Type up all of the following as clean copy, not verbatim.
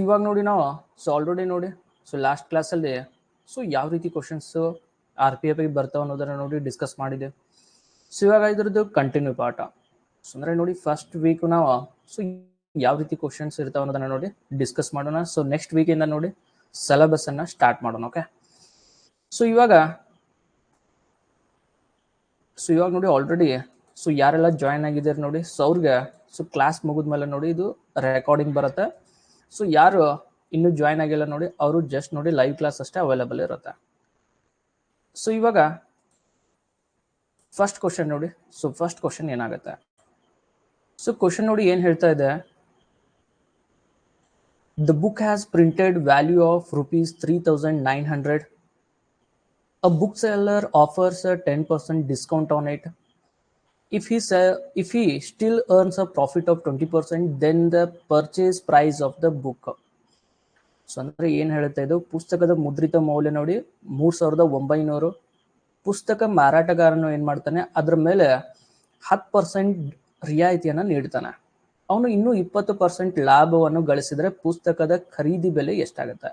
ಇವಾಗ ನೋಡಿ ನಾವು ಆಲ್ರೆಡಿ ನೋಡಿ ಲಾಸ್ಟ್ ಕ್ಲಾಸಲ್ಲಿ ಯಾವ ರೀತಿ ಕ್ವಶನ್ಸ್ RPF ಬರ್ತಾವ ಅನ್ನೋದನ್ನ ನೋಡಿ ಡಿಸ್ಕಸ್ ಮಾಡಿದೆ. ಇವಾಗ ಇದ್ರದ್ದು ಕಂಟಿನ್ಯೂ ಪಾಠ. ಅಂದ್ರೆ ನೋಡಿ ಫಸ್ಟ್ ವೀಕ್ ನಾವು ಯಾವ ರೀತಿ ಕ್ವಶನ್ಸ್ ಇರ್ತಾವ ಅನ್ನೋದನ್ನ ನೋಡಿ ಡಿಸ್ಕಸ್ ಮಾಡೋಣ. ನೆಕ್ಸ್ಟ್ ವೀಕಿಂದ ನೋಡಿ ಸಿಲೆಬಸ್ ಅನ್ನ ಸ್ಟಾರ್ಟ್ ಮಾಡೋಣ. ಓಕೆ, ಇವಾಗ ನೋಡಿ ಆಲ್ರೆಡಿ ಯಾರೆಲ್ಲ ಜಾಯಿನ್ ಆಗಿದ್ದಾರೆ ನೋಡಿ, ಅವ್ರಿಗೆ ಕ್ಲಾಸ್ ಮುಗಿದ್ಮೇಲೆ ನೋಡಿ ಇದು ರೆಕಾರ್ಡಿಂಗ್ ಬರುತ್ತೆ. ಯಾರು ಇನ್ನೂ ಜಾಯಿನ್ ಆಗಿಲ್ಲ ನೋಡಿ, ಅವರು ಜಸ್ಟ್ ನೋಡಿ ಲೈವ್ ಕ್ಲಾಸ್ ಅಷ್ಟೇ ಅವೈಲೇಬಲ್ ಇರುತ್ತೆ. ಇವಾಗ ಫಸ್ಟ್ ಕ್ವಶನ್ ನೋಡಿ. ಫಸ್ಟ್ ಕ್ವಶನ್ ಏನಾಗುತ್ತೆ? ಕ್ವಶನ್ ನೋಡಿ ಏನ್ ಹೇಳ್ತಾ ಇದೆ, the book has printed value of ₹3,900. A bookseller offers a 10% discount on it. If he still earns a profit of 20%, then the purchase price of the book. ಅಂದ್ರೆ ಏನ್ ಹೇಳ್ತಾ ಇದು, ಪುಸ್ತಕದ ಮುದ್ರಿತ ಮೌಲ್ಯ ನೋಡಿ 3,900. ಪುಸ್ತಕ ಮಾರಾಟಗಾರನು ಏನ್ ಮಾಡ್ತಾನೆ, ಅದ್ರ ಮೇಲೆ 10% ರಿಯಾಯಿತಿಯನ್ನ ನೀಡ್ತಾನೆ. ಅವನು ಇನ್ನೂ 20% ಲಾಭವನ್ನು ಗಳಿಸಿದ್ರೆ ಪುಸ್ತಕದ ಖರೀದಿ ಬೆಲೆ ಎಷ್ಟಾಗುತ್ತೆ?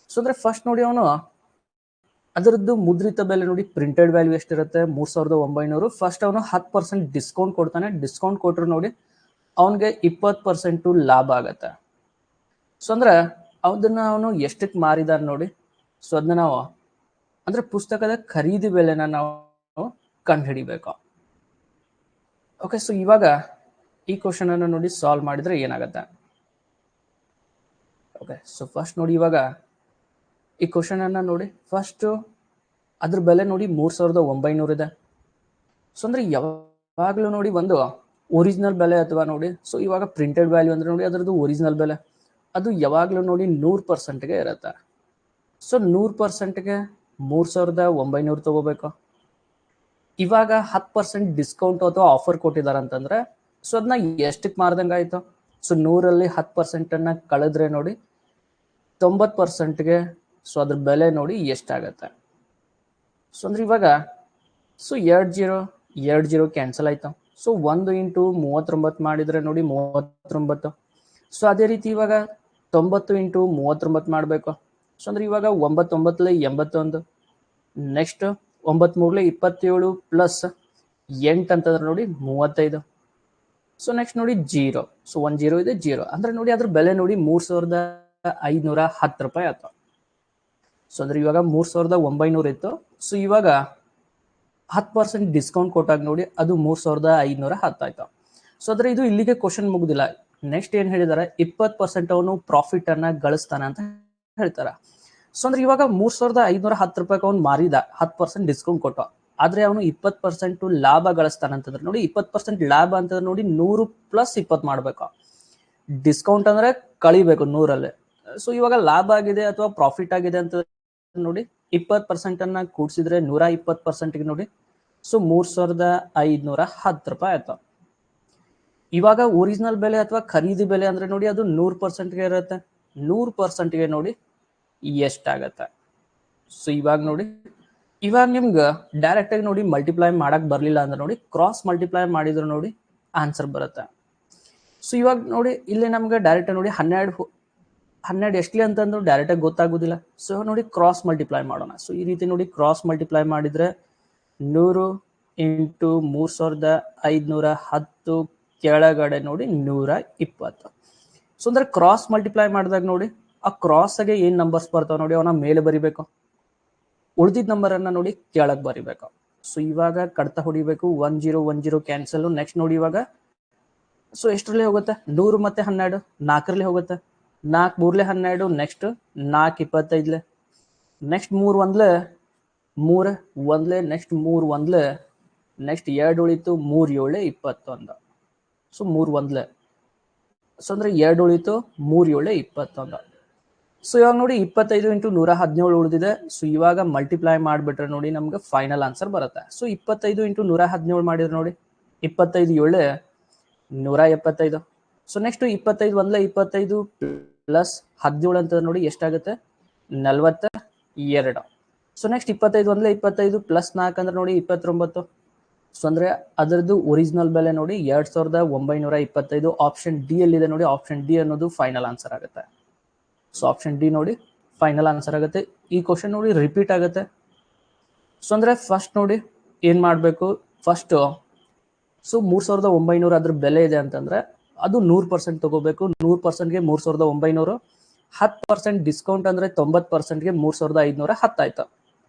ಅಂದ್ರೆ ಫಸ್ಟ್ ನೋಡಿ ಅವನು ಅದರದ್ದು ಮುದ್ರಿತ ಬೆಲೆ ನೋಡಿ, ಪ್ರಿಂಟೆಡ್ ವ್ಯಾಲ್ಯೂ ಎಷ್ಟಿರುತ್ತೆ 3,900. ಫಸ್ಟ್ ಅವನು 10% ಡಿಸ್ಕೌಂಟ್ ಕೊಡ್ತಾನೆ. ಡಿಸ್ಕೌಂಟ್ ಕೊಟ್ಟರು ನೋಡಿ ಅವನಿಗೆ 20% ಲಾಭ ಆಗತ್ತೆ. ಅಂದ್ರೆ ಅದನ್ನ ಅವನು ಎಷ್ಟಕ್ಕೆ ಮಾರಿದಾರ ನೋಡಿ. ಅದನ್ನ ನಾವು ಅಂದ್ರೆ ಪುಸ್ತಕದ ಖರೀದಿ ಬೆಲೆನ ನಾವು ಕಂಡುಹಿಡಿಬೇಕು. ಓಕೆ, ಇವಾಗ ಈ ಕ್ವಶನ್ ಅನ್ನು ನೋಡಿ ಸಾಲ್ವ್ ಮಾಡಿದ್ರೆ ಏನಾಗತ್ತೆ? ಓಕೆ, ಫಸ್ಟ್ ನೋಡಿ ಇವಾಗ ಈ ಕ್ವಶನ್ ಅನ್ನ ನೋಡಿ, ಫಸ್ಟ್ ಅದ್ರ ಬೆಲೆ ನೋಡಿ 3,900 ಇದೆ. ಅಂದ್ರೆ ಯಾವಾಗ್ಲೂ ನೋಡಿ ಒಂದು ಒರಿಜಿನಲ್ ಬೆಲೆ ಅಥವಾ ನೋಡಿ ಇವಾಗ ಪ್ರಿಂಟೆಡ್ ವ್ಯಾಲ್ಯೂ ಅಂದ್ರೆ ನೋಡಿ ಅದರದ್ದು ಒರಿಜಿನಲ್ ಬೆಲೆ ಅದು ಯಾವಾಗ್ಲೂ ನೋಡಿ 100%ಗೆ ಇರುತ್ತೆ. 100%ಗೆ 3,900 ತಗೋಬೇಕು. ಇವಾಗ 10% ಡಿಸ್ಕೌಂಟ್ ಅಥವಾ ಆಫರ್ ಕೊಟ್ಟಿದ್ದಾರೆ ಅಂತಂದ್ರೆ ಅದನ್ನ ಎಷ್ಟಕ್ಕೆ ಮಾರ್ದಂಗ ಆಯ್ತು? 100ರಲ್ಲಿ 10% ಅನ್ನ ಕಳೆದ್ರೆ ನೋಡಿ 90%ಗೆ ಅದ್ರ ಬೆಲೆ ನೋಡಿ ಎಷ್ಟಾಗತ್ತೆ? ಅಂದ್ರೆ ಇವಾಗ 2 ಕ್ಯಾನ್ಸಲ್ ಆಯ್ತು. 1 ಇಂಟು 39 ಮಾಡಿದ್ರೆ ನೋಡಿ 39. ಅದೇ ರೀತಿ ಇವಾಗ 90 ಇಂಟು 39 ಮಾಡಬೇಕು. ಅಂದ್ರೆ ಇವಾಗ 9 81. ನೆಕ್ಸ್ಟ್ 9 27 ಪ್ಲಸ್ 8 ಅಂತಂದ್ರೆ ನೋಡಿ 35. ನೆಕ್ಸ್ಟ್ ನೋಡಿ 0. 1 0 ಇದೆ 0 ಅಂದ್ರೆ ನೋಡಿ ಅದ್ರ ಬೆಲೆ ನೋಡಿ 3,510 ರೂಪಾಯಿ ಆಯ್ತು. ಅಂದ್ರೆ ಇವಾಗ 3,900 ಇತ್ತು. ಇವಾಗ 10% ಡಿಸ್ಕೌಂಟ್ ಕೊಟ್ಟಾಗ ನೋಡಿ ಅದು 3,510 ಆಯ್ತು. ಅಂದ್ರೆ ಇದು ಇಲ್ಲಿಗೆ ಕ್ವಶನ್ ಮುಗುದಿಲ್ಲ. ನೆಕ್ಸ್ಟ್ ಏನ್ ಹೇಳಿದಾರೆ, 20% ಅವನು ಪ್ರಾಫಿಟ್ ಅನ್ನ ಗಳಿಸ್ತಾನೆ ಅಂತ ಹೇಳ್ತಾರ. ಅಂದ್ರೆ ಇವಾಗ 3,510 ರೂಪಾಯಿ ಅವನು ಮಾರಿದ 10% ಡಿಸ್ಕೌಂಟ್ ಕೊಟ್ಟು, ಆದ್ರೆ ಅವನು 20% ಲಾಭ ಗಳಿಸ್ತಾನೆ ಅಂತಂದ್ರೆ ನೋಡಿ 20% ಲಾಭ ಅಂತಂದ್ರೆ ನೋಡಿ 100 ಪ್ಲಸ್ 20 ಮಾಡ್ಬೇಕು. ಡಿಸ್ಕೌಂಟ್ ಅಂದ್ರೆ ಕಳಿಬೇಕು 100ರಲ್ಲಿ. ಇವಾಗ ಲಾಭ ಆಗಿದೆ ಅಥವಾ ಪ್ರಾಫಿಟ್ ಆಗಿದೆ ಅಂತ ನೋಡಿ 20% ಅನ್ನ ಕೂಡಿಸಿದ್ರೆ 120%ಗೆ ನೋಡಿ 3,510 ರೂಪಾಯಿ ಆಯ್ತು. ಇವಾಗ ಒರಿಜಿನಲ್ ಬೆಲೆ ಅಥವಾ ಖರೀದಿ ಬೆಲೆ ಅಂದ್ರೆ ನೋಡಿ ಅದು 100%ಗೆ ಇರುತ್ತೆ. 100%ಗೆ ನೋಡಿ ಎಷ್ಟಾಗತ್ತೆ? ಇವಾಗ ನೋಡಿ ಇವಾಗ ನಿಮ್ಗೆ ಡೈರೆಕ್ಟ್ ಆಗಿ ನೋಡಿ ಮಲ್ಟಿಪ್ಲೈ ಮಾಡಕ್ ಬರ್ಲಿಲ್ಲ ಅಂದ್ರೆ ನೋಡಿ ಕ್ರಾಸ್ ಮಲ್ಟಿಪ್ಲೈ ಮಾಡಿದ್ರೆ ನೋಡಿ ಆನ್ಸರ್ ಬರುತ್ತೆ. ಇವಾಗ ನೋಡಿ ಇಲ್ಲಿ ನಮ್ಗೆ ಡೈರೆಕ್ಟ್ ನೋಡಿ 12 ಎಷ್ಟಲಿ ಅಂತಂದ್ರೆ ಡೈರೆಕ್ಟ್ ಆಗಿ ಗೊತ್ತಾಗುದಿಲ್ಲ. ನೋಡಿ ಕ್ರಾಸ್ ಮಲ್ಟಿಪ್ಲೈ ಮಾಡೋಣ. ಈ ರೀತಿ ನೋಡಿ ಕ್ರಾಸ್ ಮಲ್ಟಿಪ್ಲೈ ಮಾಡಿದ್ರೆ 100 ಇಂಟು 3,510 ಕೆಳಗಡೆ ನೋಡಿ 120. ಅಂದ್ರೆ ಕ್ರಾಸ್ ಮಲ್ಟಿಪ್ಲೈ ಮಾಡಿದಾಗ ನೋಡಿ ಆ ಕ್ರಾಸ್ ಆಗಿ ಏನ್ ನಂಬರ್ಸ್ ಬರ್ತಾವ ನೋಡಿ ಅವನ ಮೇಲೆ ಬರಿಬೇಕು, ಉಳಿದಿದ್ದ ನಂಬರ್ ಅನ್ನ ನೋಡಿ ಕೆಳಗೆ ಬರಿಬೇಕು. ಇವಾಗ ಕಡ್ತಾ ಹೊಡಿಬೇಕು. 1010 ಕ್ಯಾನ್ಸಲ್. ನೆಕ್ಸ್ಟ್ ನೋಡಿ ಇವಾಗ ಎಷ್ಟರಲ್ಲಿ ಹೋಗುತ್ತೆ? 100 ಮತ್ತೆ 12 4ರಲ್ಲಿ ಹೋಗುತ್ತೆ. 4 3 12. ನೆಕ್ಸ್ಟ್ 4 25. ನೆಕ್ಸ್ಟ್ 3 1 3 1. ನೆಕ್ಸ್ಟ್ 3 1. ನೆಕ್ಸ್ಟ್ 2 ಉಳಿತು 3 7 21. 3 1. ಅಂದ್ರೆ 2 ಉಳಿತು 3 7 21. ಇವಾಗ ನೋಡಿ 25 ಇಂಟು 117 ಉಳಿದಿದೆ. ಇವಾಗ ಮಲ್ಟಿಪ್ಲೈ ಮಾಡಿಬಿಟ್ರೆ ನೋಡಿ ನಮ್ಗೆ ಫೈನಲ್ ಆನ್ಸರ್ ಬರುತ್ತೆ. 25 ಇಂಟು 117 ಮಾಡಿದ್ರೆ ನೋಡಿ 25 7 175. ನೆಕ್ಸ್ಟ್ 25 1 25 ಪ್ಲಸ್ 17 ಅಂತ ನೋಡಿ ಎಷ್ಟಾಗುತ್ತೆ? 42. ನೆಕ್ಸ್ಟ್ 25 1 25 ಪ್ಲಸ್ 4 ಅಂದ್ರೆ ನೋಡಿ 29. ಅಂದ್ರೆ ಅದರದ್ದು ಒರಿಜಿನಲ್ ಬೆಲೆ ನೋಡಿ 2,925. ಆಪ್ಷನ್ ಡಿ ಅಲ್ಲಿದೆ ನೋಡಿ. ಆಪ್ಷನ್ ಡಿ ಅನ್ನೋದು ಫೈನಲ್ ಆನ್ಸರ್ ಆಗುತ್ತೆ. ಸೊ ಆಪ್ಷನ್ ಡಿ ನೋಡಿ ಫೈನಲ್ ಆನ್ಸರ್ ಆಗುತ್ತೆ. ಈ ಕ್ವಶನ್ ನೋಡಿ ರಿಪೀಟ್ ಆಗುತ್ತೆ. ಸೊ ಅಂದ್ರೆ ಫಸ್ಟ್ ನೋಡಿ ಏನ್ ಮಾಡಬೇಕು, ಫಸ್ಟ್ ಸೊ 3,900 ಅದ್ರ ಬೆಲೆ ಇದೆ ಅಂತಂದ್ರೆ ಅದು 100% ತಗೋಬೇಕು. 100%ಗೆ 3,900, 10% ಡಿಸ್ಕೌಂಟ್ ಅಂದ್ರೆ 90%ಗೆ 3,510 ಆಯ್ತು.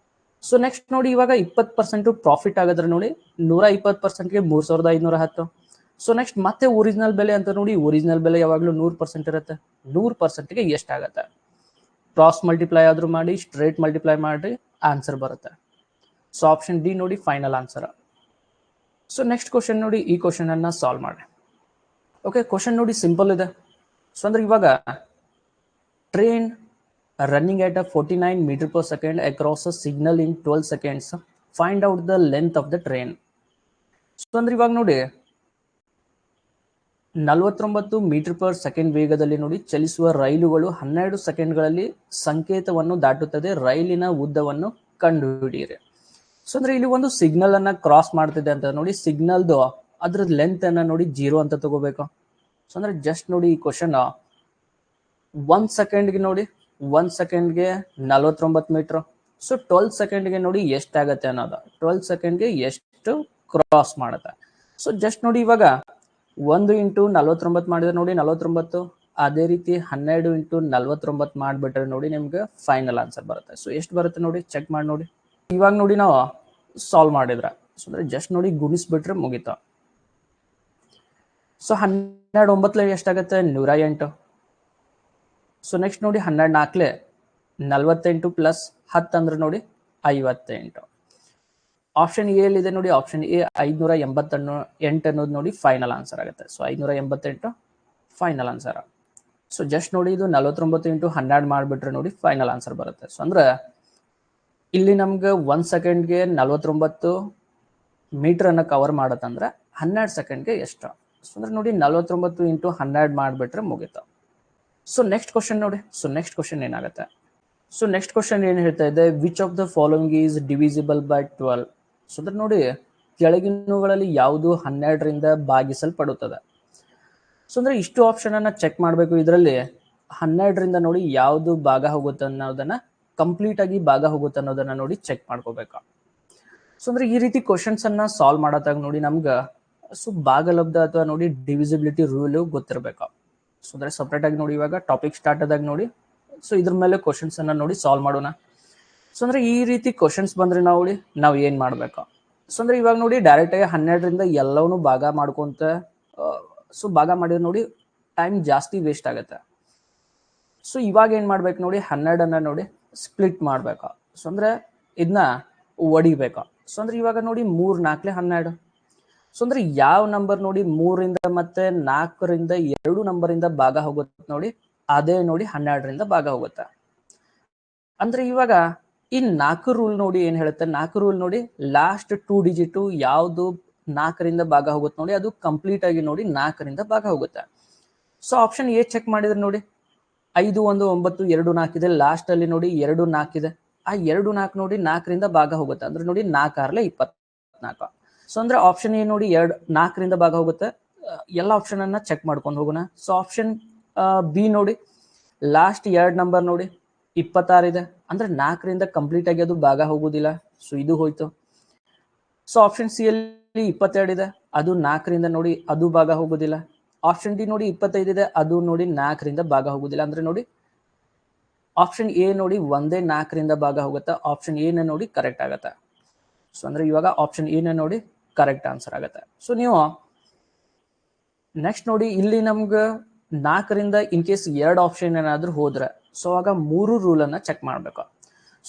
ಸೊ ನೆಕ್ಸ್ಟ್ ನೋಡಿ ಇವಾಗ 20% ಪ್ರಾಫಿಟ್ ಆಗಿದ್ರೆ ನೋಡಿ 120%ಗೆ 3,510. ಸೊ ನೆಕ್ಸ್ಟ್ ಮತ್ತೆ ಒರಿಜಿನಲ್ ಬೆಲೆ ಅಂತ ನೋಡಿ, ಒರಿಜಿನಲ್ ಬೆಲೆ ಯಾವಾಗಲೂ 100% ಇರುತ್ತೆ. 100%ಗೆ ಎಷ್ಟಾಗತ್ತೆ, ಕ್ರಾಸ್ ಮಲ್ಟಿಪ್ಲೈ ಆದ್ರೂ ಮಾಡಿ, ಸ್ಟ್ರೇಟ್ ಮಲ್ಟಿಪ್ಲೈ ಮಾಡಿ, ಆನ್ಸರ್ ಬರುತ್ತೆ. ಸೊ ಆಪ್ಷನ್ ಡಿ ನೋಡಿ final answer. So next question ನೋಡಿ, ಈ ಕ್ವಶನ್ ಅನ್ನ ಸಾಲ್ವ್ ಮಾಡಿ. ಓಕೆ, ಕ್ವಶನ್ ನೋಡಿ ಸಿಂಪಲ್ ಇದೆ. ಸೊ ಅಂದ್ರೆ ಇವಾಗ train running at a 49 meter per second across a signal in 12 seconds. Find out the length of the train. So ಅಂದ್ರೆ ಇವಾಗ ನೋಡಿ 49 ಮೀಟರ್ ಪರ್ ಸೆಕೆಂಡ್ ವೇಗದಲ್ಲಿ ನೋಡಿ ಚಲಿಸುವ ರೈಲುಗಳು 12 ಸೆಕೆಂಡ್ಗಳಲ್ಲಿ ಸಂಕೇತವನ್ನು ದಾಟುತ್ತದೆ. ರೈಲಿನ ಉದ್ದವನ್ನು ಕಂಡುಹಿಡಿಯಿರಿ. ಸೊ ಅಂದ್ರೆ ಇಲ್ಲಿ ಒಂದು ಸಿಗ್ನಲ್ ಅನ್ನ ಕ್ರಾಸ್ ಮಾಡ್ತಿದೆ ಅಂತ ನೋಡಿ, ಸಿಗ್ನಲ್ದು ಅದ್ರ ಲೆಂತ್ ಅನ್ನ ನೋಡಿ 0 ಅಂತ ತಗೋಬೇಕು. ಸೊ ಅಂದ್ರೆ ಜಸ್ಟ್ ನೋಡಿ ಈ ಕ್ವಶನ್ 1 ಸೆಕೆಂಡ್ಗೆ ನೋಡಿ 1 ಸೆಕೆಂಡ್ಗೆ 49 ಮೀಟರ್. ಸೊ 12 ಸೆಕೆಂಡ್ಗೆ ನೋಡಿ ಎಷ್ಟಾಗತ್ತೆ ಅನ್ನೋದು, 12 ಸೆಕೆಂಡ್ಗೆ ಎಷ್ಟು ಕ್ರಾಸ್ ಮಾಡುತ್ತೆ. ಸೊ ಜಸ್ಟ್ ನೋಡಿ ಇವಾಗ 1 ಇಂಟು 49 ಮಾಡಿದ್ರೆ ನೋಡಿ 49, ಅದೇ ರೀತಿ 12 ಇಂಟು 49 ಮಾಡಿಬಿಟ್ರೆ ನೋಡಿ ನಿಮ್ಗೆ ಫೈನಲ್ ಆನ್ಸರ್ ಬರುತ್ತೆ. ಸೊ ಎಷ್ಟು ಬರುತ್ತೆ ನೋಡಿ ಚೆಕ್ ಮಾಡಿ ನೋಡಿ. ಇವಾಗ ನೋಡಿ ನಾವು ಸಾಲ್ವ್ ಮಾಡಿದ್ರೆ ಸೊ ಅಂದ್ರೆ ಜಸ್ಟ್ ನೋಡಿ ಗುಣಿಸ್ಬಿಟ್ರೆ ಮುಗಿತಾ. ಸೊ 12 9 ಎಷ್ಟಾಗತ್ತೆ 108. ಸೊ ನೆಕ್ಸ್ಟ್ ನೋಡಿ 12 4 48 ಪ್ಲಸ್ 10 ಅಂದ್ರೆ ನೋಡಿ 58. ಆಪ್ಷನ್ ಎ ಇದೆ ನೋಡಿ, ಆಪ್ಷನ್ ಎ 588 ಅನ್ನೋದು ನೋಡಿ ಫೈನಲ್ ಆನ್ಸರ್ ಆಗುತ್ತೆ. So 588 final answer. So just ನೋಡಿ ಇದು 49 ಇಂಟು 12 ಮಾಡಿಬಿಟ್ರೆ ನೋಡಿ ಫೈನಲ್ ಆನ್ಸರ್ ಬರುತ್ತೆ. ಸೊ ಅಂದ್ರೆ ಇಲ್ಲಿ ನಮ್ಗೆ 1 ಸೆಕೆಂಡ್ಗೆ 49 ಮೀಟರ್ ಅನ್ನ ಕವರ್ ಮಾಡತ್ತಂದ್ರೆ 12 ಸೆಕೆಂಡ್ಗೆ ಎಷ್ಟು. ಸೊ ಅಂದ್ರೆ ನೋಡಿ 49 ಇಂಟು 12 ಮಾಡಿಬಿಟ್ರೆ ಮುಗಿತು. ಸೊ ನೆಕ್ಸ್ಟ್ ಕ್ವಶನ್ ನೋಡಿ. ಸೊ ನೆಕ್ಸ್ಟ್ ಕ್ವಶನ್ ಏನಾಗುತ್ತೆ, ಸೊ ನೆಕ್ಸ್ಟ್ ಕ್ವಶನ್ ಏನು ಹೇಳ್ತಾ ಇದೆ, which of the following is divisible by 12. So ಅಂದ್ರೆ ನೋಡಿ ಕೆಳಗಿನವುಗಳಲ್ಲಿ ಯಾವುದು 12ರಿಂದ ಭಾಗಿಸಲ್ಪಡುತ್ತದೆ. ಸೊ ಅಂದ್ರೆ ಇಷ್ಟು ಆಪ್ಷನ್ ಅನ್ನ ಚೆಕ್ ಮಾಡಬೇಕು. ಇದರಲ್ಲಿ 12ರಿಂದ ನೋಡಿ ಯಾವುದು ಭಾಗ ಹೋಗುತ್ತೆ ಅನ್ನೋದನ್ನ, ಕಂಪ್ಲೀಟ್ ಆಗಿ ಭಾಗ ಹೋಗುತ್ತೆ ಅನ್ನೋದನ್ನ ನೋಡಿ ಚೆಕ್ ಮಾಡ್ಕೋಬೇಕು. ಸೊ ಅಂದ್ರೆ ಈ ರೀತಿ ಕ್ವಶನ್ಸ್ ಅನ್ನ ಸಾಲ್ವ್ ಮಾಡತ್ತಾಗ ನೋಡಿ ನಮ್ಗೆ ಸೊ ಭಾಗಲಬ್ಧ ಅಥವಾ ನೋಡಿ ಡಿವಿಸಿಬಿಲಿಟಿ ರೂಲ್ ಗೊತ್ತಿರಬೇಕು. ಸೊ ಅಂದ್ರೆ ಸಪ್ರೇಟ್ ಆಗಿ ನೋಡಿ ಇವಾಗ ಟಾಪಿಕ್ ಸ್ಟಾರ್ಟ್ ಆದಾಗ ನೋಡಿ ಸೊ ಇದ್ರ ಮೇಲೆ ಕ್ವಶನ್ಸ್ ಅನ್ನ ನೋಡಿ ಸಾಲ್ವ್ ಮಾಡೋಣ. ಸೊ ಅಂದ್ರೆ ಈ ರೀತಿ ಕ್ವಶನ್ಸ್ ಬಂದ್ರೆ ನಾವು ಏನ್ ಮಾಡ್ಬೇಕು. ಸೊ ಅಂದ್ರೆ ಇವಾಗ ನೋಡಿ ಡೈರೆಕ್ಟ್ ಆಗಿ 12ರಿಂದ ಎಲ್ಲವನ್ನೂ ಭಾಗ ಮಾಡ್ಕೊಂತ ಸೊ ಭಾಗ ಮಾಡಿದ್ರೆ ನೋಡಿ ಟೈಮ್ ಜಾಸ್ತಿ ವೇಸ್ಟ್ ಆಗುತ್ತೆ. ಸೊ ಇವಾಗ ಏನ್ ಮಾಡ್ಬೇಕು ನೋಡಿ 12ಅನ್ನ ನೋಡಿ ಸ್ಪ್ಲಿಟ್ ಮಾಡ್ಬೇಕು. ಸೊ ಅಂದ್ರೆ ಇದನ್ನ ಒಡಿಬೇಕು. ಸೊ ಅಂದ್ರೆ ಇವಾಗ ನೋಡಿ 3 4 12. ಸೊ ಅಂದ್ರೆ ಯಾವ ನಂಬರ್ ನೋಡಿ 3ರಿಂದ ಮತ್ತೆ 4ರಿಂದ 2 ನಂಬರಿಂದ ಭಾಗ ಹೋಗುತ್ತೆ ನೋಡಿ ಅದೇ ನೋಡಿ 12ರಿಂದ ಭಾಗ ಹೋಗುತ್ತೆ. ಅಂದ್ರೆ ಇವಾಗ ಈ 4 ರೂಲ್ ನೋಡಿ ಏನ್ ಹೇಳುತ್ತೆ, 4 ರೂಲ್ ನೋಡಿ ಲಾಸ್ಟ್ 2 ಡಿಜಿಟ್ ಯಾವ್ದು 4ರಿಂದ ಭಾಗ ಹೋಗುತ್ತೆ ನೋಡಿ ಅದು ಕಂಪ್ಲೀಟ್ ಆಗಿ ನೋಡಿ 4ರಿಂದ ಭಾಗ ಹೋಗುತ್ತೆ. ಸೊ ಆಪ್ಷನ್ ಎ ಚೆಕ್ ಮಾಡಿದ್ರೆ ನೋಡಿ 5 1 9 2 4 ಇದೆ, ಲಾಸ್ಟ್ ಅಲ್ಲಿ ನೋಡಿ 2 4 ಇದೆ. ಆ 2 4 ನೋಡಿ 4ರಿಂದ ಭಾಗ ಹೋಗುತ್ತೆ ಅಂದ್ರೆ ನೋಡಿ 4 6 24. ಸೊ ಅಂದ್ರೆ ಆಪ್ಷನ್ ಎ ನೋಡಿ 4ರಿಂದ ಭಾಗ ಹೋಗುತ್ತೆ. ಎಲ್ಲ ಆಪ್ಷನ್ ಅನ್ನ ಚೆಕ್ ಮಾಡ್ಕೊಂಡು ಹೋಗೋಣ. ಸೊ ಆಪ್ಷನ್ ಬಿ ನೋಡಿ ಲಾಸ್ಟ್ 2 ನಂಬರ್ ನೋಡಿ 26 ಇದೆ ಅಂದ್ರೆ 4ರಿಂದ ಕಂಪ್ಲೀಟ್ ಆಗಿ ಅದು ಭಾಗ ಹೋಗುದಿಲ್ಲ. ಸೊ ಇದು ಹೋಯ್ತು. ಸೊ ಆಪ್ಷನ್ ಸಿ ಅಲ್ಲಿ 22 ಇದೆ, ಅದು 4ರಿಂದ ನೋಡಿ ಅದು ಭಾಗ ಹೋಗುದಿಲ್ಲ. ಆಪ್ಷನ್ ಡಿ ನೋಡಿ 25 ಇದೆ, ಅದು ನೋಡಿ 4ರಿಂದ ಭಾಗ ಹೋಗುದಿಲ್ಲ. ಅಂದ್ರೆ ನೋಡಿ ಆಪ್ಷನ್ ಎ ನೋಡಿ ಒಂದೇ 4ರಿಂದ ಭಾಗ ಹೋಗುತ್ತೆ. ಆಪ್ಷನ್ ಎ ನ ನೋಡಿ ಕರೆಕ್ಟ್ ಆಗತ್ತೆ. ಸೊ ಅಂದ್ರೆ ಇವಾಗ ಆಪ್ಷನ್ ಎ ನ ನೋಡಿ ಕರೆಕ್ಟ್ ಆನ್ಸರ್ ಆಗತ್ತೆ. ಸೊ ನೀವು ನೆಕ್ಸ್ಟ್ ನೋಡಿ ಇಲ್ಲಿ ನಮ್ಗೆ 4ರಿಂದ ಇನ್ ಕೇಸ್ 2 ಆಪ್ಷನ್ ಏನಾದ್ರೂ ಹೋದ್ರೆ ಸೊ ಆಗ 3 ರೂಲ್ ಅನ್ನ ಚೆಕ್ ಮಾಡ್ಬೇಕು.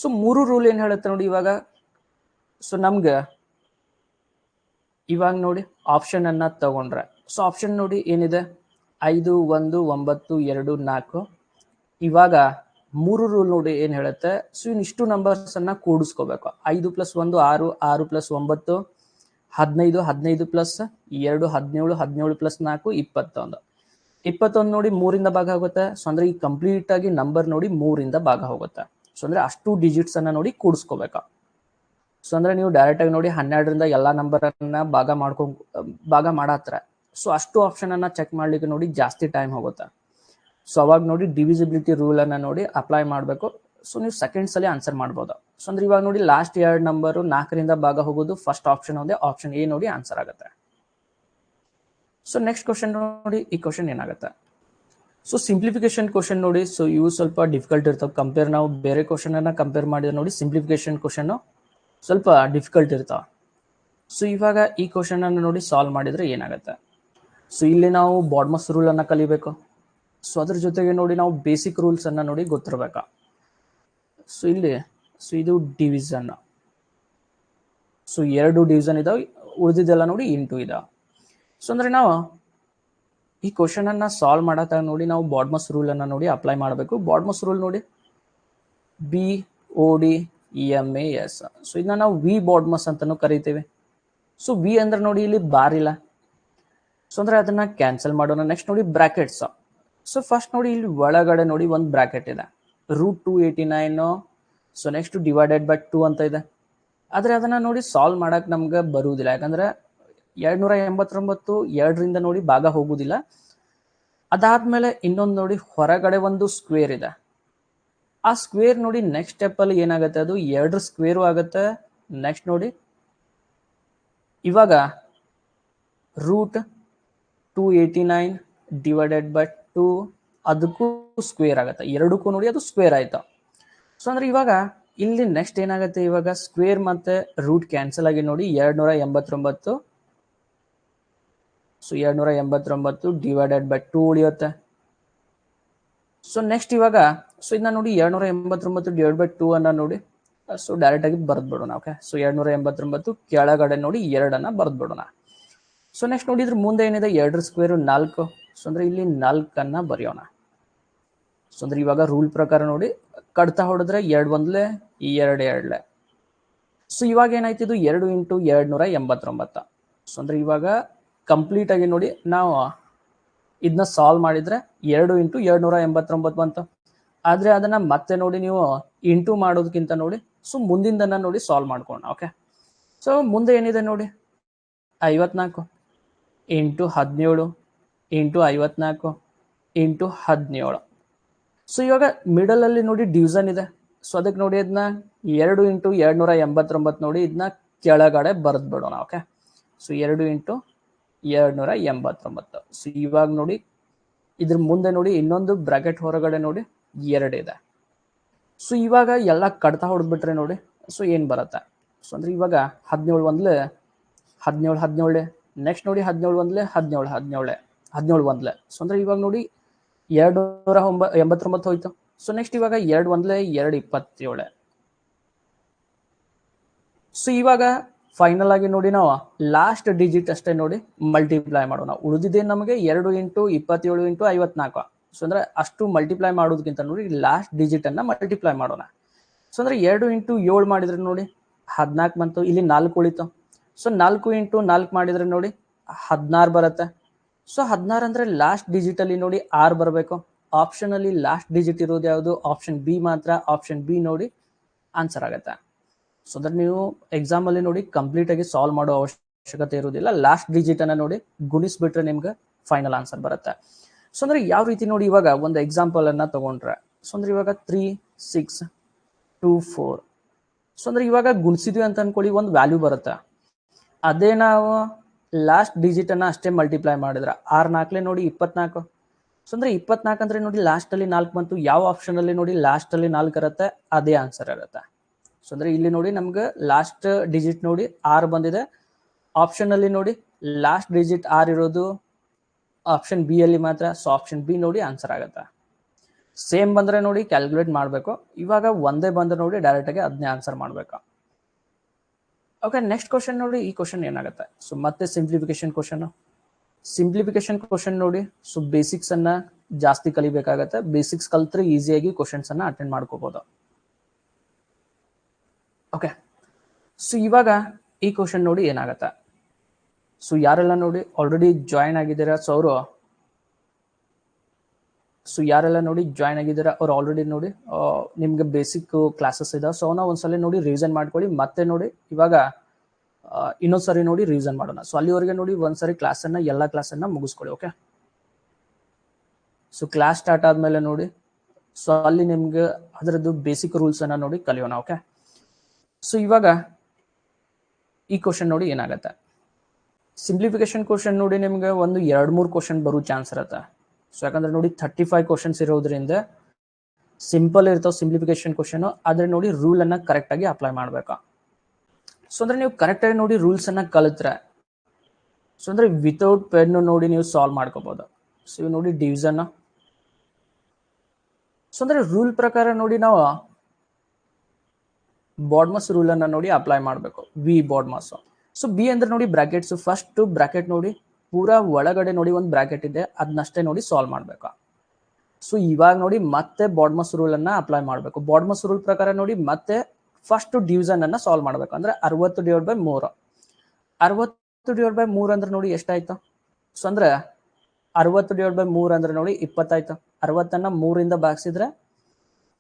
ಸೊ 3 ರೂಲ್ ಏನ್ ಹೇಳುತ್ತೆ ನೋಡಿ ಇವಾಗ. ಸೊ ನಮ್ಗೆ ಇವಾಗ ನೋಡಿ ಆಪ್ಷನ್ ಅನ್ನ ತಗೊಂಡ್ರೆ ಸೊ ಆಪ್ಷನ್ ನೋಡಿ ಏನಿದೆ 5 1 9 2 4. ಇವಾಗ 3 ರೂಲ್ ನೋಡಿ ಏನ್ ಹೇಳುತ್ತೆ, ಸೊ ಇಷ್ಟು ನಂಬರ್ಸ್ ಅನ್ನ ಕೂಡಿಸ್ಕೋಬೇಕು. 5 + 1 6, 6 + 9 15, 15 + 2 17, 17 + 4 21. 21 ನೋಡಿ 3ರಿಂದ ಭಾಗ ಹೋಗುತ್ತೆ. ಸೊ ಅಂದ್ರೆ ಈ ಕಂಪ್ಲೀಟ್ ಆಗಿ ನಂಬರ್ ನೋಡಿ 3ರಿಂದ ಭಾಗ ಹೋಗುತ್ತೆ. ಸೊ ಅಂದ್ರೆ ಅಷ್ಟು ಡಿಜಿಟ್ಸ್ ಅನ್ನ ನೋಡಿ ಕೂಡಿಸ್ಕೋಬೇಕು. ಸೊ ಅಂದ್ರೆ ನೀವು ಡೈರೆಕ್ಟ್ ಆಗಿ ನೋಡಿ 12ರಿಂದ ಎಲ್ಲಾ ನಂಬರ್ ಅನ್ನ ಭಾಗ ಮಾಡತ್ರ ಸೊ ಅಷ್ಟು ಆಪ್ಷನ್ ಅನ್ನ ಚೆಕ್ ಮಾಡ್ಲಿಕ್ಕೆ ನೋಡಿ ಜಾಸ್ತಿ ಟೈಮ್ ಹೋಗುತ್ತೆ. ಸೊ ಅವಾಗ ನೋಡಿ ಡಿವಿಸಿಬಿಲಿಟಿ ರೂಲನ್ನು ನೋಡಿ ಅಪ್ಲೈ ಮಾಡಬೇಕು. ಸೊ ನೀವು ಸೆಕೆಂಡ್ಸಲ್ಲಿ ಆನ್ಸರ್ ಮಾಡ್ಬೋದು. ಸೊ ಅಂದ್ರೆ ಇವಾಗ ನೋಡಿ ಲಾಸ್ಟ್ 2 ನಂಬರು 4ರಿಂದ ಭಾಗ ಹೋಗೋದು ಫಸ್ಟ್ ಆಪ್ಷನ್ ಒಂದೇ, ಆಪ್ಷನ್ ಎ ನೋಡಿ ಆನ್ಸರ್ ಆಗುತ್ತೆ. ಸೊ ನೆಕ್ಸ್ಟ್ ಕ್ವಶನ್ ನೋಡಿ, ಈ ಕ್ವಶನ್ ಏನಾಗುತ್ತೆ? ಸೊ ಸಿಂಪ್ಲಿಫಿಕೇಶನ್ ಕ್ವಶನ್ ನೋಡಿ, ಸೊ ಇವು ಸ್ವಲ್ಪ ಡಿಫಿಕಲ್ಟ್ ಇರ್ತಾವೆ. ಕಂಪೇರ್ ನಾವು ಬೇರೆ ಕ್ವಶನ್ ಅನ್ನ ಕಂಪೇರ್ ಮಾಡಿದ್ರೆ ನೋಡಿ ಸಿಂಪ್ಲಿಫಿಕೇಶನ್ ಕ್ವಶನ್ ಸ್ವಲ್ಪ ಡಿಫಿಕಲ್ಟ್ ಇರ್ತಾವೆ. ಸೊ ಇವಾಗ ಈ ಕ್ವಶನ್ ಅನ್ನು ನೋಡಿ ಸಾಲ್ವ್ ಮಾಡಿದ್ರೆ ಏನಾಗುತ್ತೆ? ಸೊ ಇಲ್ಲಿ ನಾವು ಬಾಡ್ಮಸ್ ರೂಲ್ ಅನ್ನ ಕಲಿಬೇಕು. ಸೊ ಅದ್ರ ಜೊತೆಗೆ ನೋಡಿ ನಾವು ಬೇಸಿಕ್ ರೂಲ್ಸ್ ಅನ್ನ ನೋಡಿ ಗೊತ್ತಿರಬೇಕಾ. ಸೊ ಇಲ್ಲಿ ಇದು ಡಿವಿಷನ್, ಸೊ 2 ಡಿವಿಷನ್ ಇದಾವೆ, ಉಳಿದಿದ್ದೆಲ್ಲ ನೋಡಿ ಇಂಟು ಇದಾವೆ. ಸೊ ಅಂದ್ರೆ ನಾವು ಈ ಕ್ವಶನ್ ಅನ್ನ ಸಾಲ್ವ್ ಮಾಡತ್ತ ನೋಡಿ ನಾವು ಬಾಡ್ಮಸ್ ರೂಲ್ ಅನ್ನ ನೋಡಿ ಅಪ್ಲೈ ಮಾಡಬೇಕು. ಬಾಡ್ಮಸ್ ರೂಲ್ ನೋಡಿ BODMAS. ಸೊ ಇದನ್ನ ನಾವು ವಿ ಬಾಡ್ಮಸ್ ಅಂತಾನು ಕರಿತೀವಿ. ಸೊ ವಿ ಅಂದ್ರೆ ನೋಡಿ ಇಲ್ಲಿ ಬಾರ್ ಇಲ್ಲ, ಸೊ ಅಂದ್ರೆ ಅದನ್ನ ಕ್ಯಾನ್ಸಲ್ ಮಾಡೋಣ. ನೆಕ್ಸ್ಟ್ ನೋಡಿ ಬ್ರಾಕೆಟ್ಸ್. ಸೊ ಫಸ್ಟ್ ನೋಡಿ ಇಲ್ಲಿ ಒಳಗಡೆ ನೋಡಿ ಒಂದು ಬ್ರಾಕೆಟ್ ಇದೆ, √289. ಸೊ ನೆಕ್ಸ್ಟ್ ಡಿವೈಡೆಡ್ ಬೈ 2 ಅಂತ ಇದೆ. ಆದ್ರೆ ಅದನ್ನ ನೋಡಿ ಸಾಲ್ವ್ ಮಾಡಕ್ ನಮ್ಗೆ ಬರುವುದಿಲ್ಲ, ಯಾಕಂದ್ರೆ 289 2ರಿಂದ ನೋಡಿ ಭಾಗ ಹೋಗುದಿಲ್ಲ. ಅದಾದ್ಮೇಲೆ ಇನ್ನೊಂದು ನೋಡಿ ಹೊರಗಡೆ ಒಂದು ಸ್ಕ್ವೇರ್ ಇದೆ. ಆ ಸ್ಕ್ವೇರ್ ನೋಡಿ ನೆಕ್ಸ್ಟ್ ಸ್ಟೆಪ್ ಅಲ್ಲಿ ಏನಾಗುತ್ತೆ, ಅದು 2 ಸ್ಕ್ವೇರು ಆಗುತ್ತೆ. ನೆಕ್ಸ್ಟ್ ನೋಡಿ ಇವಾಗ √289 ಡಿವೈಡೆಡ್ ಬೈ 2 ಅದಕ್ಕೂ ಸ್ಕ್ವೇರ್ ಆಗುತ್ತೆ, ಎರಡಕ್ಕೂ ನೋಡಿ ಅದು ಸ್ಕ್ವೇರ್ ಆಯ್ತು. ಸೊ ಅಂದ್ರೆ ಇವಾಗ ಇಲ್ಲಿ ನೆಕ್ಸ್ಟ್ ಏನಾಗುತ್ತೆ, ಇವಾಗ ಸ್ಕ್ವೇರ್ ಮತ್ತೆ ರೂಟ್ ಕ್ಯಾನ್ಸಲ್ ಆಗಿ ನೋಡಿ 289. ಸೊ 289 ಡಿವೈಡೆಡ್ ಬೈ 2 ಉಳಿಯುತ್ತೆ. ಸೊ ನೆಕ್ಸ್ಟ್ ಇವಾಗ ಸೊ ಇದನ್ನ ನೋಡಿ 289 ಡಿವೈಡ್ ಬೈ 2 ಅನ್ನ ನೋಡಿ ಸೊ ಡೈರೆಕ್ಟ್ ಆಗಿ ಬರ್ದ್ಬಿಡೋಣ. ಓಕೆ, ಸೊ 289 ಕೆಳಗಡೆ ನೋಡಿ 2 ಬರ್ದ್ ಬಿಡೋಣ. ಸೊ ನೆಕ್ಸ್ಟ್ ನೋಡಿ ಇದ್ರ ಮುಂದೆ ಏನಿದೆ, 2 ಸ್ಕ್ವೇರ್ 4. ಸೊ ಅಂದ್ರೆ ಇಲ್ಲಿ 4 ಬರೆಯೋಣ. ಸೊ ಅಂದ್ರೆ ಇವಾಗ ರೂಲ್ ಪ್ರಕಾರ ನೋಡಿ ಕಡ್ತಾ ಹೊಡೆದ್ರೆ 2 1 2 2. ಸೊ ಇವಾಗ ಏನಾಯ್ತು, ಇದು 2 × 289. ಸೊ ಅಂದ್ರೆ ಇವಾಗ ಕಂಪ್ಲೀಟ್ ಆಗಿ ನೋಡಿ ನಾವು ಇದನ್ನ ಸಾಲ್ವ್ ಮಾಡಿದ್ರೆ 2 × 289 ಬಂತು. ಆದ್ರೆ ಅದನ್ನ ಮತ್ತೆ ನೋಡಿ ನೀವು ಇಂಟು ಮಾಡೋದಕ್ಕಿಂತ ನೋಡಿ ಸೊ ಮುಂದಿಂದನ್ನ ನೋಡಿ ಸಾಲ್ವ್ ಮಾಡ್ಕೋಣ. ಓಕೆ, ಸೊ ಮುಂದೆ ಏನಿದೆ ನೋಡಿ 54 × 17 × 54 × 17. ಸೊ ಇವಾಗ ಮಿಡಲ್ ಅಲ್ಲಿ ನೋಡಿ ಡಿವಿಷನ್ ಇದೆ. ಸೊ ಅದಕ್ಕೆ ನೋಡಿ ಇದನ್ನ 2 × 289 ನೋಡಿ ಇದನ್ನ ಕೆಳಗಡೆ ಬರ್ದ್ ಬಿಡೋಣ. Okay, so 2 × 289. ಸೊ ಇವಾಗ ನೋಡಿ ಇದ್ರ ಮುಂದೆ ನೋಡಿ ಇನ್ನೊಂದು ಬ್ರಾಕೆಟ್ ಹೊರಗಡೆ ನೋಡಿ 2 ಇದೆ. ಸೊ ಇವಾಗ ಎಲ್ಲ ಕಡ್ತಾ ಹೊಡೆದ್ಬಿಟ್ರೆ ನೋಡಿ ಸೊ ಏನ್ ಬರುತ್ತೆ, ಸೊ ಅಂದ್ರೆ ಇವಾಗ 17 1 17 17. ನೆಕ್ಸ್ಟ್ ನೋಡಿ 17 1 17 17 17 1. ಸೊ ಅಂದ್ರೆ ಇವಾಗ ನೋಡಿ 289 ಹೋಯ್ತು. ಸೊ ನೆಕ್ಸ್ಟ್ ಇವಾಗ 2 1 2 27. ಸೊ ಇವಾಗ ಫೈನಲ್ ಆಗಿ ನೋಡಿ ನಾವು ಲಾಸ್ಟ್ ಡಿಜಿಟ್ ಅಷ್ಟೇ ನೋಡಿ ಮಲ್ಟಿಪ್ಲೈ ಮಾಡೋಣ. ಉಳಿದಿದ್ದೇನು ನಮಗೆ 2 × 27 × 54. ಸೊ ಅಂದ್ರೆ ಅಷ್ಟು ಮಲ್ಟಿಪ್ಲೈ ಮಾಡೋದಕ್ಕಿಂತ ನೋಡಿ ಲಾಸ್ಟ್ ಡಿಜಿಟ್ ಅನ್ನ ಮಲ್ಟಿಪ್ಲೈ ಮಾಡೋಣ. ಸೊ ಅಂದ್ರೆ 2 × 7 ಮಾಡಿದ್ರೆ ನೋಡಿ 14 ಬಂತು, ಇಲ್ಲಿ 4 ಉಳಿತು. ಸೊ 4 × 4 ಮಾಡಿದ್ರೆ ನೋಡಿ 16 ಬರುತ್ತೆ. ಸೊ 16 ಅಂದ್ರೆ ಲಾಸ್ಟ್ ಡಿಜಿಟ್ ಅಲ್ಲಿ ನೋಡಿ 6 ಬರಬೇಕು. ಆಪ್ಷನ್ ಅಲ್ಲಿ ಲಾಸ್ಟ್ ಡಿಜಿಟ್ ಇರೋದು ಯಾವುದು, ಆಪ್ಷನ್ ಬಿ ಮಾತ್ರ. ಆಪ್ಷನ್ ಬಿ ನೋಡಿ ಆನ್ಸರ್ ಆಗುತ್ತೆ. ಸೊ ದಟ್ ನೀವು ಎಕ್ಸಾಮ್ ಅಲ್ಲಿ ನೋಡಿ ಕಂಪ್ಲೀಟ್ ಆಗಿ ಸಾಲ್ವ್ ಮಾಡೋ ಅವಶ್ಯಕತೆ ಇರುವುದಿಲ್ಲ. ಲಾಸ್ಟ್ ಡಿಜಿಟ್ ಅನ್ನ ನೋಡಿ ಗುಣಿಸ್ಬಿಟ್ರೆ ನಿಮ್ಗೆ ಫೈನಲ್ ಆನ್ಸರ್ ಬರುತ್ತೆ. ಸೊ ಅಂದ್ರೆ ಯಾವ ರೀತಿ ನೋಡಿ, ಇವಾಗ ಒಂದು ಎಕ್ಸಾಂಪಲ್ ಅನ್ನ ತಗೊಂಡ್ರೆ ಸೊ ಅಂದ್ರೆ ಇವಾಗ 3 6 2 4. ಸೊ ಅಂದ್ರೆ ಇವಾಗ ಗುಣಿಸಿದ್ವಿ ಅಂತ ಅನ್ಕೊಳ್ಳಿ, ಒಂದು ವ್ಯಾಲ್ಯೂ ಬರುತ್ತೆ. ಅದೇ ನಾವು ಲಾಸ್ಟ್ ಡಿಜಿಟ್ ಅನ್ನ ಅಷ್ಟೇ ಮಲ್ಟಿಪ್ಲೈ ಮಾಡಿದ್ರೆ 6 4 ನೋಡಿ 24. ಸೊ ಅಂದ್ರೆ 24 ಅಂದ್ರೆ ನೋಡಿ ಲಾಸ್ಟ್ ಅಲ್ಲಿ 4 ಬಂತು. ಯಾವ ಆಪ್ಷನ್ ಅಲ್ಲಿ ನೋಡಿ ಲಾಸ್ಟ್ ಅಲ್ಲಿ 4 ಇರುತ್ತೆ, ಅದೇ ಆನ್ಸರ್ ಇರುತ್ತೆ. ಸೊ ಅಂದ್ರೆ ಇಲ್ಲಿ ನೋಡಿ ನಮ್ಗೆ ಲಾಸ್ಟ್ ಡಿಜಿಟ್ ನೋಡಿ 6 ಬಂದಿದೆ. ಆಪ್ಷನ್ ಅಲ್ಲಿ ನೋಡಿ ಲಾಸ್ಟ್ ಡಿಜಿಟ್ 6 ಇರೋದು ಆಪ್ಷನ್ ಬಿ ಅಲ್ಲಿ ಮಾತ್ರ. ಸೊ ಆಪ್ಷನ್ ಬಿ ನೋಡಿ ಆನ್ಸರ್ ಆಗುತ್ತೆ. ಸೇಮ್ ಬಂದ್ರೆ ನೋಡಿ ಕ್ಯಾಲ್ಕುಲೇಟ್ ಮಾಡಬೇಕು. ಇವಾಗ ಒಂದೇ ಬಂದ್ರೆ ನೋಡಿ ಡೈರೆಕ್ಟ್ ಆಗಿ ಅದನ್ನೇ ಆನ್ಸರ್ ಮಾಡಬೇಕು. ಓಕೆ, ನೆಕ್ಸ್ಟ್ ಕ್ವಶನ್ ನೋಡಿ, ಈ ಕ್ವಶನ್ ಏನಾಗುತ್ತೆ, ಸೊ ಮತ್ತೆ ಸಿಂಪ್ಲಿಫಿಕೇಶನ್ ಕ್ವಶನ್ ನೋಡಿ. ಸೊ ಬೇಸಿಕ್ಸ್ ಅನ್ನ ಜಾಸ್ತಿ ಕಲಿಬೇಕಾಗತ್ತೆ. ಬೇಸಿಕ್ಸ್ ಕಲ್ತ್ರೆ ಈಸಿಯಾಗಿ ಕ್ವಶನ್ಸ್ ಅನ್ನ ಅಟೆಂಡ್ ಮಾಡ್ಕೋಬಹುದು. ಓಕೆ, ಸೊ ಇವಾಗ ಈ ಕ್ವಶನ್ ನೋಡಿ ಏನಾಗತ್ತೆ, ಸೊ ಯಾರೆಲ್ಲ ನೋಡಿ ಆಲ್ರೆಡಿ ಜಾಯಿನ್ ಆಗಿದ್ದೀರಾ, ಸೊ ಅವರು ಅವ್ರು ಆಲ್ರೆಡಿ ನೋಡಿ ನಿಮ್ಗೆ ಬೇಸಿಕ್ ಕ್ಲಾಸಸ್ ಇದೆ. ಸೊ ಅವನ್ನ ಒಂದ್ಸಲ ನೋಡಿ ರಿವಿಷನ್ ಮಾಡ್ಕೊಳ್ಳಿ. ಮತ್ತೆ ನೋಡಿ ಇವಾಗ ಇನ್ನೊಂದ್ಸರಿ ನೋಡಿ ರಿವಿಷನ್ ಮಾಡೋಣ. ಸೊ ಅಲ್ಲಿವರೆಗೆ ನೋಡಿ ಒಂದ್ಸರಿ ಎಲ್ಲ ಕ್ಲಾಸನ್ನ ಮುಗಿಸ್ಕೊಳ್ಳಿ. ಓಕೆ, ಸೊ ಕ್ಲಾಸ್ ಸ್ಟಾರ್ಟ್ ಆದಮೇಲೆ ನೋಡಿ, ಸೊ ಅಲ್ಲಿ ನಿಮ್ಗೆ ಅದರದ್ದು ಬೇಸಿಕ್ ರೂಲ್ಸನ್ನು ನೋಡಿ ಕಲಿಯೋಣ. ಓಕೆ, ಸೊ ಇವಾಗ ಈ ಕ್ವಶನ್ ನೋಡಿ ಏನಾಗುತ್ತೆ. ಸಿಂಪ್ಲಿಫಿಕೇಶನ್ ಕ್ವಶನ್ ನೋಡಿ ನಿಮ್ಗೆ ಒಂದು 2-3 ಕ್ವಶನ್ ಬರೋ ಚಾನ್ಸ್ ಇರುತ್ತೆ. ಸೊ ಯಾಕಂದ್ರೆ ನೋಡಿ 35 ಕ್ವಶನ್ಸ್ ಇರೋದ್ರಿಂದ ಸಿಂಪಲ್ ಇರ್ತಾವೆ ಸಿಂಪ್ಲಿಫಿಕೇಶನ್ ಕ್ವಶನ್. ಆದ್ರೆ ನೋಡಿ ರೂಲನ್ನು ಕರೆಕ್ಟಾಗಿ ಅಪ್ಲೈ ಮಾಡಬೇಕಾ. ಸೊ ಅಂದ್ರೆ ನೀವು ಕರೆಕ್ಟಾಗಿ ನೋಡಿ ರೂಲ್ಸನ್ನು ಕಲಿತ್ರೆ, ಸೊ ಅಂದ್ರೆ ವಿತೌಟ್ ಪೆನ್ ನೋಡಿ ನೀವು ಸಾಲ್ವ್ ಮಾಡ್ಕೋಬಹುದು. ಸೊ ಇವು ನೋಡಿ ಡಿವಿಷನ್. ಸೊ ಅಂದ್ರೆ ರೂಲ್ ಪ್ರಕಾರ ನೋಡಿ ನಾವು ಬಾಡ್ಮಸ್ ರೂಲ್ ಅನ್ನ ನೋಡಿ ಅಪ್ಲೈ ಮಾಡಬೇಕು. V BODMAS. ಸೊ ಬಿ ಅಂದ್ರೆ ನೋಡಿ ಬ್ರಾಕೆಟ್ಸ್. ಫಸ್ಟ್ ಬ್ರಾಕೆಟ್ ನೋಡಿ ಪೂರಾ ಒಳಗಡೆ ನೋಡಿ ಒಂದು ಬ್ರಾಕೆಟ್ ಇದೆ, ಅದನ್ನಷ್ಟೇ ನೋಡಿ ಸಾಲ್ವ್ ಮಾಡಬೇಕು. ಸೊ ಇವಾಗ ನೋಡಿ ಮತ್ತೆ ಬಾಡ್ಮಸ್ ರೂಲ್ ಅನ್ನ ಅಪ್ಲೈ ಮಾಡಬೇಕು. ಬಾಡ್ಮಸ್ ರೂಲ್ ಪ್ರಕಾರ ನೋಡಿ ಮತ್ತೆ ಫಸ್ಟ್ ಡಿವಿಷನ್ ಅನ್ನ ಸಾಲ್ವ್ ಮಾಡಬೇಕು. ಅಂದ್ರೆ 60/3. 60/3 ಅಂದ್ರೆ ನೋಡಿ ಎಷ್ಟಾಯ್ತು. ಸೊ ಅಂದ್ರೆ 60/3 ಅಂದ್ರೆ ನೋಡಿ 20 ಆಯ್ತು. 60ಅನ್ನ 3ರಿಂದ ಭಾಗಿಸಿದ್ರೆ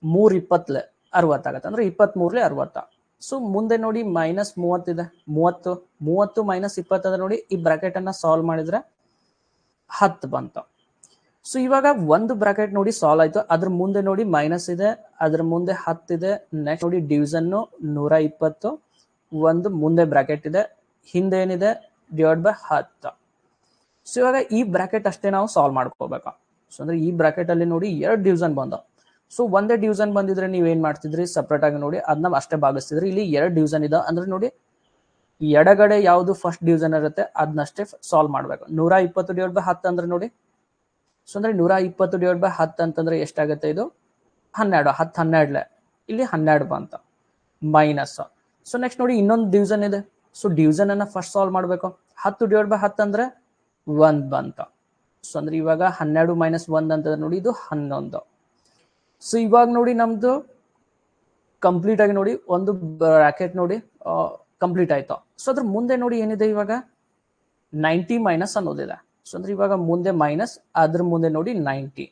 3 20 60 ಆಗತ್ತೆ. ಅಂದ್ರೆ 23 60. ಸೊ ಮುಂದೆ ನೋಡಿ -30 ಇದೆ. 30 ಮೈನಸ್ 20 ಅಂದ್ರೆ ನೋಡಿ ಈ ಬ್ರಾಕೆಟ್ ಅನ್ನ ಸಾಲ್ವ್ ಮಾಡಿದ್ರೆ 10 ಬಂತು. ಸೊ ಇವಾಗ ಒಂದು ಬ್ರಾಕೆಟ್ ನೋಡಿ ಸಾಲ್ವ್ ಆಯ್ತು. ಅದ್ರ ಮುಂದೆ ನೋಡಿ ಮೈನಸ್ ಇದೆ, ಅದ್ರ ಮುಂದೆ 10 ಇದೆ. ನೆಕ್ಸ್ಟ್ ನೋಡಿ ಡಿವಿಷನ್ 120. ಒಂದು ಮುಂದೆ ಬ್ರಾಕೆಟ್ ಇದೆ, ಹಿಂದೆ ಏನಿದೆ /10. ಸೊ ಇವಾಗ ಈ ಬ್ರಾಕೆಟ್ ಅಷ್ಟೇ ನಾವು ಸಾಲ್ವ್ ಮಾಡ್ಕೋಬೇಕು. ಸೊ ಅಂದ್ರೆ ಈ ಬ್ರಾಕೆಟ್ ಅಲ್ಲಿ ನೋಡಿ 2 ಡಿವಿಷನ್ ಬಂದ. ಸೊ ಒಂದೇ ಡಿವಿಷನ್ ಬಂದಿದ್ರೆ ನೀವ್ ಏನ್ ಮಾಡ್ತಿದ್ರಿ, ಸಪ್ರೇಟ್ ಆಗಿ ನೋಡಿ ಅದನ್ನ ಅಷ್ಟೇ ಭಾಗಿಸ್ತಿದ್ರಿ. ಇಲ್ಲಿ 2 ಡಿವಿಷನ್ ಇದೆ ಅಂದ್ರೆ ನೋಡಿ ಎಡಗಡೆ ಯಾವುದು ಫಸ್ಟ್ ಡಿವಿಷನ್ ಇರುತ್ತೆ ಅದನ್ನಷ್ಟೇ ಸಾಲ್ವ್ ಮಾಡ್ಬೇಕು. 120/10 ಅಂದ್ರೆ ನೋಡಿ, ಸೊ ಅಂದ್ರೆ 120/10 ಅಂತಂದ್ರೆ ಎಷ್ಟಾಗುತ್ತೆ, ಇದು 12. 10 12 ಇಲ್ಲಿ 12 ಬಂತ ಮೈನಸ್. ಸೊ ನೆಕ್ಸ್ಟ್ ನೋಡಿ ಇನ್ನೊಂದು ಡಿವಿಷನ್ ಇದೆ. ಸೊ ಡಿವಿಷನ್ ಅನ್ನ ಫಸ್ಟ್ ಸಾಲ್ವ್ ಮಾಡ್ಬೇಕು. 10/10 ಅಂದ್ರೆ 1 ಬಂತ. ಸೊ ಅಂದ್ರೆ ಇವಾಗ 12 ಮೈನಸ್ 1 ಅಂತಂದ್ರೆ ನೋಡಿ ಇದು 11. ಸೊ ಇವಾಗ ನೋಡಿ ನಮ್ದು ಕಂಪ್ಲೀಟ್ ಆಗಿ ನೋಡಿ ಒಂದು ಬ್ರಾಕೆಟ್ ನೋಡಿ ಕಂಪ್ಲೀಟ್ ಆಯ್ತು. ಸೊ ಅದ್ರ ಮುಂದೆ ನೋಡಿ ಏನಿದೆ ಇವಾಗ 90 ಮೈನಸ್ ಅನ್ನೋದಿದೆ. ಸೊ ಅಂದ್ರೆ ಇವಾಗ ಮುಂದೆ ಮೈನಸ್, ಅದ್ರ ಮುಂದೆ ನೋಡಿ 90.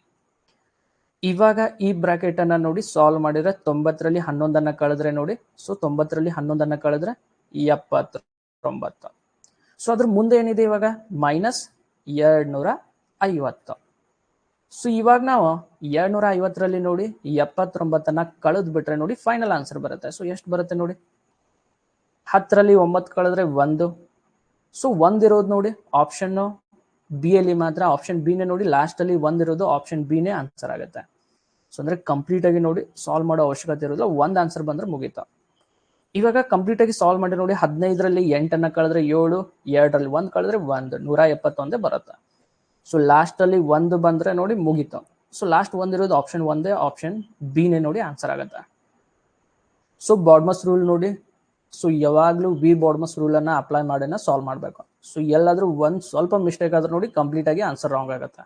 ಇವಾಗ ಈ ಬ್ರಾಕೆಟ್ ಅನ್ನ ನೋಡಿ ಸಾಲ್ವ್ ಮಾಡಿದ್ರೆ 90ರಲ್ಲಿ 11 ಕಳೆದ್ರೆ ನೋಡಿ, ಸೊ 90ರಲ್ಲಿ 11 ಕಳೆದ್ರೆ 79. ಸೊ ಅದ್ರ ಮುಂದೆ ಏನಿದೆ ಇವಾಗ -250. ಸೊ ಇವಾಗ ನಾವು 250ರಲ್ಲಿ ನೋಡಿ 79 ಕಳೆದ್ ಬಿಟ್ರೆ ನೋಡಿ ಫೈನಲ್ ಆನ್ಸರ್ ಬರುತ್ತೆ. ಸೊ ಎಷ್ಟು ಬರುತ್ತೆ ನೋಡಿ, 10ರಲ್ಲಿ 9 ಕಳೆದ್ರೆ 1. ಸೊ 1 ಇರೋದು ನೋಡಿ ಆಪ್ಷನ್ ಬಿ ಅಲ್ಲಿ ಮಾತ್ರ. ಆಪ್ಷನ್ ಬಿ ನೇ ನೋಡಿ ಲಾಸ್ಟ್ ಅಲ್ಲಿ 1 ಇರೋದು, ಆಪ್ಷನ್ ಬಿ ನೇ ಆನ್ಸರ್ ಆಗುತ್ತೆ. ಸೊ ಅಂದ್ರೆ ಕಂಪ್ಲೀಟ್ ಆಗಿ ನೋಡಿ ಸಾಲ್ವ್ ಮಾಡೋ ಅವಶ್ಯಕತೆ ಇರೋದಿಲ್ಲ, ಒಂದು ಆನ್ಸರ್ ಬಂದ್ರೆ ಮುಗೀತಾ. ಇವಾಗ ಕಂಪ್ಲೀಟ್ ಆಗಿ ಸಾಲ್ವ್ ಮಾಡಿ ನೋಡಿ 15ರಲ್ಲಿ 8 ಕಳೆದ್ರೆ 7, 2ರಲ್ಲಿ 1 ಕಳೆದ್ರೆ 1, 171 ಬರುತ್ತೆ. ಸೊ ಲಾಸ್ಟ್ ಅಲ್ಲಿ 1 ಬಂದ್ರೆ ನೋಡಿ ಮುಗೀತು. ಸೊ ಲಾಸ್ಟ್ 1 ಇರೋದು ಆಪ್ಷನ್ 1, ಆಪ್ಷನ್ ಬಿ ನೇ ನೋಡಿ ಆನ್ಸರ್ ಆಗುತ್ತೆ. ಸೊ ಬಾಡ್ಮಸ್ ರೂಲ್ ನೋಡಿ, ಸೊ ಯಾವಾಗ್ಲೂ ವಿ ಬಾಡ್ಮಸ್ ರೂಲ್ ಅನ್ನ ಅಪ್ಲೈ ಮಾಡಿನ ಸಾಲ್ವ್ ಮಾಡ್ಬೇಕು. ಸೊ ಎಲ್ಲಾದ್ರೂ ಒಂದ್ ಸ್ವಲ್ಪ ಮಿಸ್ಟೇಕ್ ಆದ್ರೂ ನೋಡಿ ಕಂಪ್ಲೀಟ್ ಆಗಿ ಆನ್ಸರ್ ರಾಂಗ್ ಆಗುತ್ತೆ.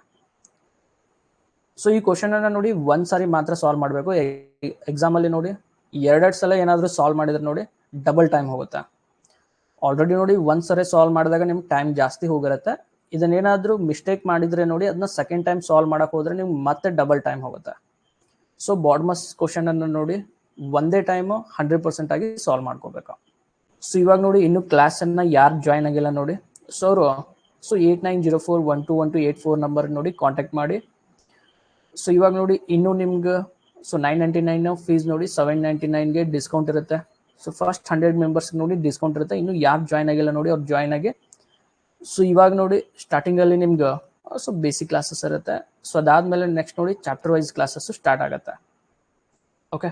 ಸೊ ಈ ಕ್ವಶನ್ ಅನ್ನ ನೋಡಿ ಒಂದ್ ಸಾರಿ ಮಾತ್ರ ಸಾಲ್ವ್ ಮಾಡಬೇಕು. ಎಕ್ಸಾಮ್ ಅಲ್ಲಿ ನೋಡಿ 2 ಸಲ ಏನಾದ್ರು ಸಾಲ್ವ್ ಮಾಡಿದ್ರೆ ನೋಡಿ ಡಬಲ್ ಟೈಮ್ ಹೋಗುತ್ತೆ. ಆಲ್ರೆಡಿ ನೋಡಿ ಒಂದ್ ಸರಿ ಸಾಲ್ವ್ ಮಾಡಿದಾಗ ನಿಮ್ಗೆ ಟೈಮ್ ಜಾಸ್ತಿ ಹೋಗಿರುತ್ತೆ. ಇದನ್ನೇನಾದ್ರೂ ಮಿಸ್ಟೇಕ್ ಮಾಡಿದ್ರೆ ನೋಡಿ ಅದನ್ನ ಸೆಕೆಂಡ್ ಟೈಮ್ ಸಾಲ್ವ್ ಮಾಡಕ್ ಹೋದ್ರೆ ನಿಮ್ಗೆ ಮತ್ತೆ ಡಬಲ್ ಟೈಮ್ ಹೋಗುತ್ತೆ. ಸೊ ಬಾಡ್ಮಸ್ ಕ್ವಶನ್ ಅನ್ನು ನೋಡಿ ಒಂದೇ ಟೈಮ್ 100% ಆಗಿ ಸಾಲ್ವ್ ಮಾಡ್ಕೋಬೇಕು. ಸೊ ಇವಾಗ ನೋಡಿ ಇನ್ನು ಕ್ಲಾಸ್ ಅನ್ನ ಯಾರು ಜಾಯ್ನ್ ಆಗಿಲ್ಲ ನೋಡಿ, ಸೊ ಅವರು 8904121284 ನಂಬರ್ ನೋಡಿ ಕಾಂಟ್ಯಾಕ್ಟ್ ಮಾಡಿ. ಸೊ ಇವಾಗ ನೋಡಿ ಇನ್ನು ನಿಮ್ಗೆ ಸೊ 999 ಫೀಸ್ ನೋಡಿ 799ಗೆ ಡಿಸ್ಕೌಂಟ್ ಇರುತ್ತೆ. ಸೊ ಫಸ್ಟ್ 100 ಮೆಂಬರ್ಸ್ ನೋಡಿ ಡಿಸ್ಕೌಂಟ್ ಇರುತ್ತೆ. ಇನ್ನು ಯಾರು ಜಾಯ್ನ್ ಆಗಿಲ್ಲ ನೋಡಿ ಅವ್ರು ಜಾಯ್ನ್ ಆಗಿ. ಸೊ ಇವಾಗ ನೋಡಿ ಸ್ಟಾರ್ಟಿಂಗ್ ಅಲ್ಲಿ ನಿಮ್ಗೆ ಸೊ ಬೇಸಿಕ್ ಕ್ಲಾಸಸ್ ಇರುತ್ತೆ. ಸೊ ಅದಾದ್ಮೇಲೆ ನೆಕ್ಸ್ಟ್ ನೋಡಿ ಚಾಪ್ಟರ್ ವೈಸ್ ಕ್ಲಾಸಸ್ ಸ್ಟಾರ್ಟ್ ಆಗುತ್ತೆ. ಓಕೆ.